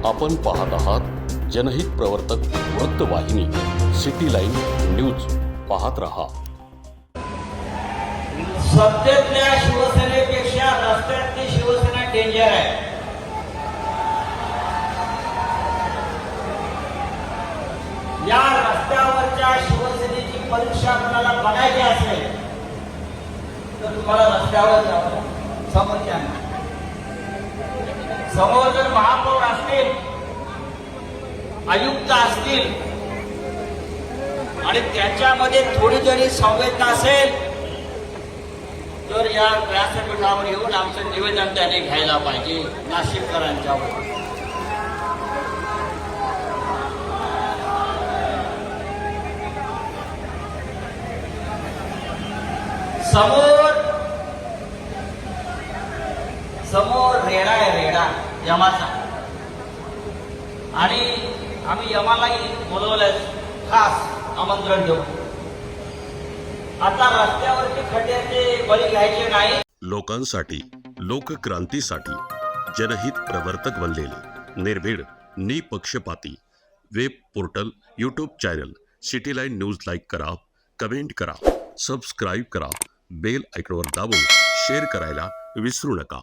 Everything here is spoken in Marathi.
आपण पाहत आहात जनहित प्रवर्तक वृत्तवाहिनी सिटी लाईन न्यूज. पाहत रहा. सत्तेतल्या शिवसेनेपेक्षा रस्त्यातली शिवसेना डेंजर आहे. या रस्त्यावरच्या शिवसेनेची परीक्षा आपल्याला बघायची असेल तर तुम्हाला रस्त्यावर जावं. समोर जर महापौर असतील, आयुक्त असतील आणि त्याच्यामध्ये थोडी जरी संवेदना असेल तर या व्यासपीठावर येऊन आमचं निवेदन त्याने घ्यायला पाहिजे नाशिककरांच्यावर. समोर रेडा आहे, रेडा यमाचा, आणि आम्ही यमालाही बोलवलंय, खास आमंत्रण देऊ. आता रस्त्यावरती खड्ड्याचे बळी घ्यायचे नाही. लोकांसाठी, लोकक्रांतीसाठी जनहित प्रवर्तक बनलेले निर्भीड, निपक्षपाती web portal, YouTube channel city line news like करा, कमेंट करा, सबस्क्राईब करा, बेल आयकॉनवर दाबून शेअर करायला विसरू नका.